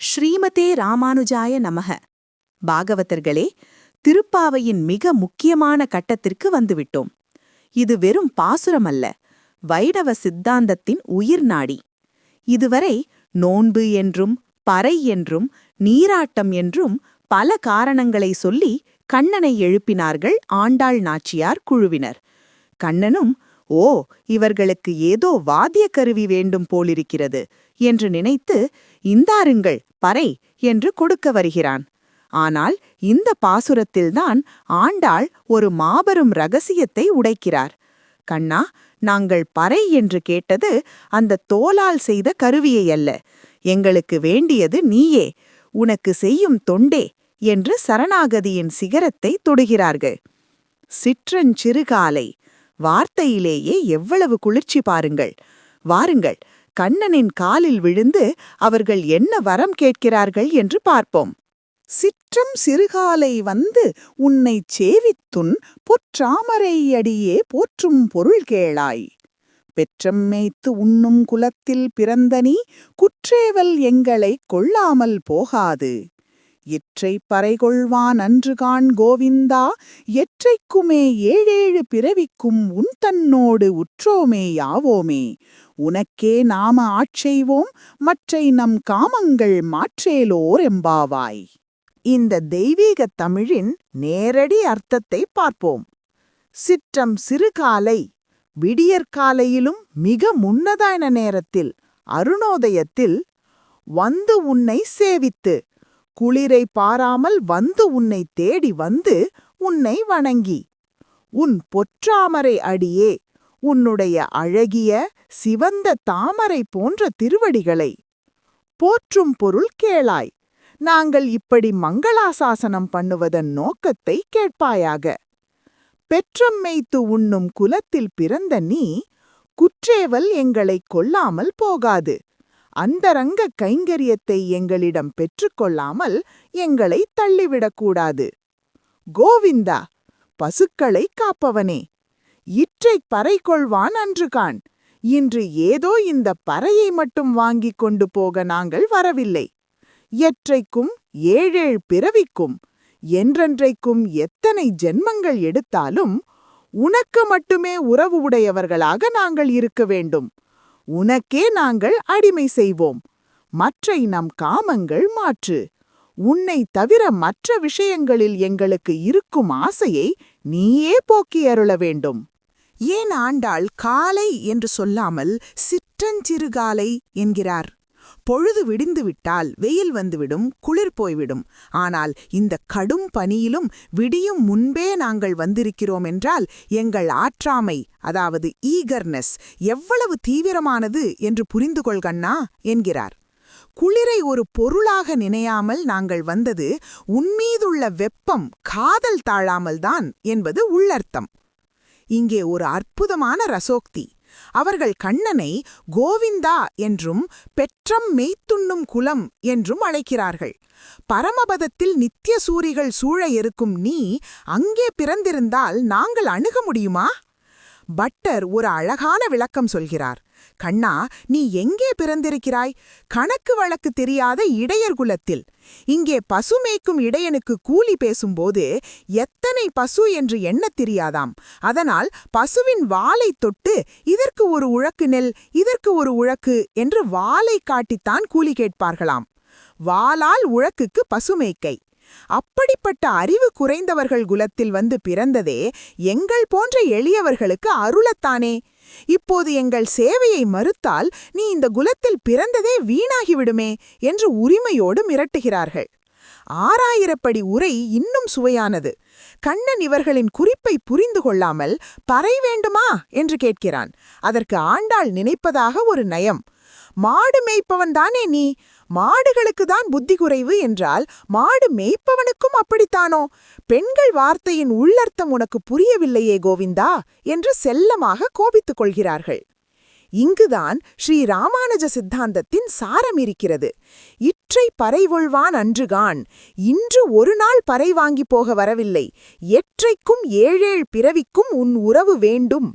ஸ்ரீமதே ராமானுஜாய நமக. பாகவதர்களே, திருப்பாவையின் மிக முக்கியமான கட்டத்திற்கு வந்துவிட்டோம். இது வெறும் பாசுரமல்ல, வைணவ சித்தாந்தத்தின் உயிர் நாடி. இதுவரை நோன்பு என்றும் பறை என்றும் நீராட்டம் என்றும் பல காரணங்களை சொல்லி கண்ணனை எழுப்பினார்கள் ஆண்டாள் நாச்சியார் குழுவினர். கண்ணனும் ஓ, இவர்களுக்கு ஏதோ வாத்திய கருவி வேண்டும் போலிருக்கிறது என்று நினைத்து இந்தாருங்கள் பறை என்று கொடுக்க வருகிறான். ஆனால் இந்த பாசுரத்தில்தான் ஆண்டாள் ஒரு மாபெரும் ரகசியத்தை உடைக்கிறார். கண்ணா, நாங்கள் பறை என்று கேட்டது அந்த தோலால் செய்த கருவியை அல்ல, எங்களுக்கு வேண்டியது நீயே, உனக்கு செய்யும் தொண்டே என்று சரணாகதியின் சிகரத்தை தொடுகிறார்கள். சிற்றஞ்சிறுகாலை வார்த்தையிலேயே எவ்வளவு குளிர்ச்சி பாருங்கள். வாருங்கள், கண்ணனின் காலில் விழுந்து அவர்கள் என்ன வரம் கேட்கிறார்கள் என்று பார்ப்போம். சிற்றம் சிறுகாலை வந்து உன்னைச் சேவித்துன் பொற்றாமரை அடியே போற்றும் பொருள் கேளாய். பெற்றம் மேய்த்து உண்ணும் குலத்தில் பிறந்தனி குற்றேவல் எங்களைக் கொள்ளாமல் போகாது. எற்றை பறைகொள்வான் அன்றுகான் கோவிந்தா, எற்றைக்குமே ஏழேழு பிறவிக்கும் உன் தன்னோடு உற்றோமே யாவோமே. உனக்கே நாம ஆட்செய்வோம், மற்றை நம் காமங்கள் மாற்றேலோர் எம்பாவாய். இந்த தெய்வீக தமிழின் நேரடி அர்த்தத்தை பார்ப்போம். சிற்றம் சிறுகாலை, விடியற்காலையிலும் மிக முன்னதான நேரத்தில், அருணோதயத்தில் வந்து உன்னை சேவித்து, குளிரை பாராமல் வந்து உன்னை தேடி வந்து உன்னை வணங்கி, உன் பொற்றாமரை அடியே, உன்னுடைய அழகிய சிவந்த தாமரை போன்ற திருவடிகளை போற்றும் பொருள் கேளாய். நாங்கள் இப்படி மங்களாசாசனம் பண்ணுவதன் நோக்கத்தை கேட்பாயாக. பெற்றம் மேய்த்து உண்ணும் குலத்தில் பிறந்த நீ குற்றேவல் எங்களைக் கொள்ளாமல் போகாது. அந்தரங்க கைங்கரியத்தை எங்களிடம் பெற்றுக்கொள்ளாமல் எங்களை தள்ளிவிடக்கூடாது. கோவிந்தா, பசுக்களை காப்பவனே, இற்றைப் பறை கொள்வான் அன்றுகான். இன்று ஏதோ இந்த பறையை மட்டும் வாங்கிக் கொண்டு போக நாங்கள் வரவில்லை. எற்றைக்கும் ஏழேழு பிறவிக்கும், என்றென்றைக்கும் எத்தனை ஜென்மங்கள் எடுத்தாலும் உனக்கு மட்டுமே உறவு உடையவர்களாக நாங்கள் இருக்க வேண்டும். உனக்கே நாங்கள் அடிமை செய்வோம். மற்றை நம் காமங்கள் மாற்று. உன்னை தவிர மற்ற விஷயங்களில் எங்களுக்கு இருக்கும் ஆசையை நீயே போக்கி அருள வேண்டும். ஏன் ஆண்டாள் காலை என்று சொல்லாமல் சிற்றஞ்சிறுகாலை என்கிறார்? பொழுது விடிந்துவிட்டால் வெயில் வந்துவிடும், குளிர் போய்விடும். ஆனால் இந்த கடும் பனியிலும் விடியும் முன்பே நாங்கள் வந்திருக்கிறோம் என்றால் எங்கள் ஆற்றாமை, அதாவது ஈகர்னஸ் எவ்வளவு தீவிரமானது என்று புரிந்து கொள்கண்ணா என்கிறார். குளிரை ஒரு பொருளாக நினையாமல் நாங்கள் வந்தது உன்மீதுள்ள வெப்பம் காதல் தாழாமல்தான் என்பது உள்ளர்த்தம். இங்கே ஒரு அற்புதமான ரசோக்தி. அவர்கள் கண்ணனை கோவிந்தா என்றும் பெற்றம் மேய்த்துண்ணும் குலம் என்றும் அழைக்கிறார்கள். பரமபதத்தில் நித்திய சூரிகள் சூழ இருக்கும் நீ அங்கே பிறந்திருந்தால் நாங்கள் அணுக முடியுமா? பட்டர் ஒரு அழகான விளக்கம் சொல்கிறார். கண்ணா, நீ எங்கே பிறந்திருக்கிறாய்? கணக்கு வழக்கு தெரியாத இடையர் குலத்தில். இங்கே பசு மேய்க்கும் இடையனுக்கு கூலி பேசும்போது எத்தனை பசு என்று எண்ணத் தெரியாதாம். அதனால் பசுவின் வாலை தொட்டு இதற்கு ஒரு உழக்கு நெல், இதற்கு ஒரு உழக்கு என்று வாலை காட்டித்தான் கூலி கேட்பார்களாம். வாலால் உழக்குக்கு பசுமேய்க்கை. அப்படிப்பட்ட அறிவு குறைந்தவர்கள் குலத்தில் வந்து பிறந்ததே எங்கள் போன்ற எளியவர்களுக்கு அருளத்தானே. இப்போது எங்கள் சேவையை மறுத்தால் நீ இந்த குலத்தில் பிறந்ததே வீணாகிவிடுமே என்று உரிமையோடு மிரட்டுகிறார்கள். 6000 படி உரை இன்னும் சுவையானது. கண்ணன் இவர்களின் குறிப்பை புரிந்து கொள்ளாமல் பறை வேண்டுமா என்று கேட்கிறான். அதற்கு ஆண்டாள் நினைப்பதாக ஒரு நயம். மாடு மேய்ப்பவன்தானே நீ? மாடுகளுக்குதான் புத்தி குறைவு என்றால் மாடு மேய்ப்பவனுக்கும் அப்படித்தானோ? பெண்கள் வார்த்தையின் உள்ளர்த்தம் உனக்கு புரியவில்லையே கோவிந்தா என்று செல்லமாக கோபித்துக் கொள்கிறார்கள். இங்குதான் ஸ்ரீ ராமானுஜ சித்தாந்தத்தின் சாரம் இருக்கிறது. இற்றை பறை கொள்வான் அன்றுகான். இன்று ஒரு நாள் பறை வாங்கி போக வரவில்லை. எற்றைக்கும் ஏழேழு பிறவிக்கும் உன் உறவு வேண்டும்.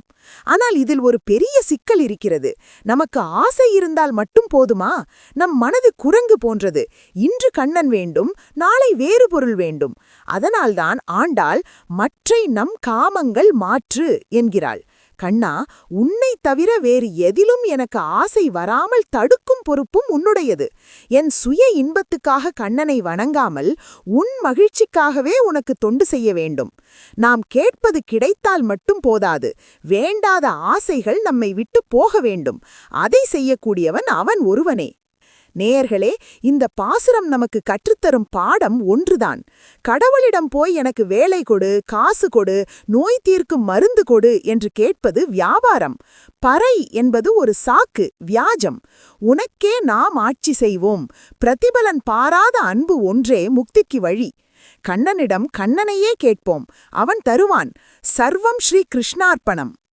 ஆனால் இதில் ஒரு பெரிய சிக்கல் இருக்கிறது. நமக்கு ஆசை இருந்தால் மட்டும் போதுமா? நம் மனது குரங்கு போன்றது. இன்று கண்ணன் வேண்டும், நாளை வேறு பொருள் வேண்டும். அதனால்தான் ஆண்டாள் மற்றை நம் காமங்கள் மாற்று என்கிறாள். கண்ணா, உன்னை தவிர வேறு எதிலும் எனக்கு ஆசை வராமல் தடுக்கும் பொறுப்பும் உன்னுடையது. என் சுய இன்பத்துக்காக கண்ணனை வணங்காமல் உன் மகிழ்ச்சிக்காகவே உனக்கு தொண்டு செய்ய வேண்டும். நாம் கேட்பது கிடைத்தால் மட்டும் போதாது. வேண்டாத ஆசைகள் நம்மை விட்டு போக வேண்டும். அதை செய்யக்கூடியவன் அவன் ஒருவனே. நேயர்களே, இந்த பாசுரம் நமக்கு கற்றுத்தரும் பாடம் ஒன்றுதான். கடவுளிடம் போய் எனக்கு வேலை கொடு, காசு கொடு, நோய் தீர்க்கும் மருந்து கொடு என்று கேட்பது வியாபாரம். பறை என்பது ஒரு சாக்கு, வியாஜம். உனக்கே நாம் ஆட்சி செய்வோம். பிரதிபலன் பாராத அன்பு ஒன்றே முக்திக்கு வழி. கண்ணனிடம் கண்ணனையே கேட்போம், அவன் தருவான். சர்வம் ஸ்ரீ கிருஷ்ணார்ப்பணம்.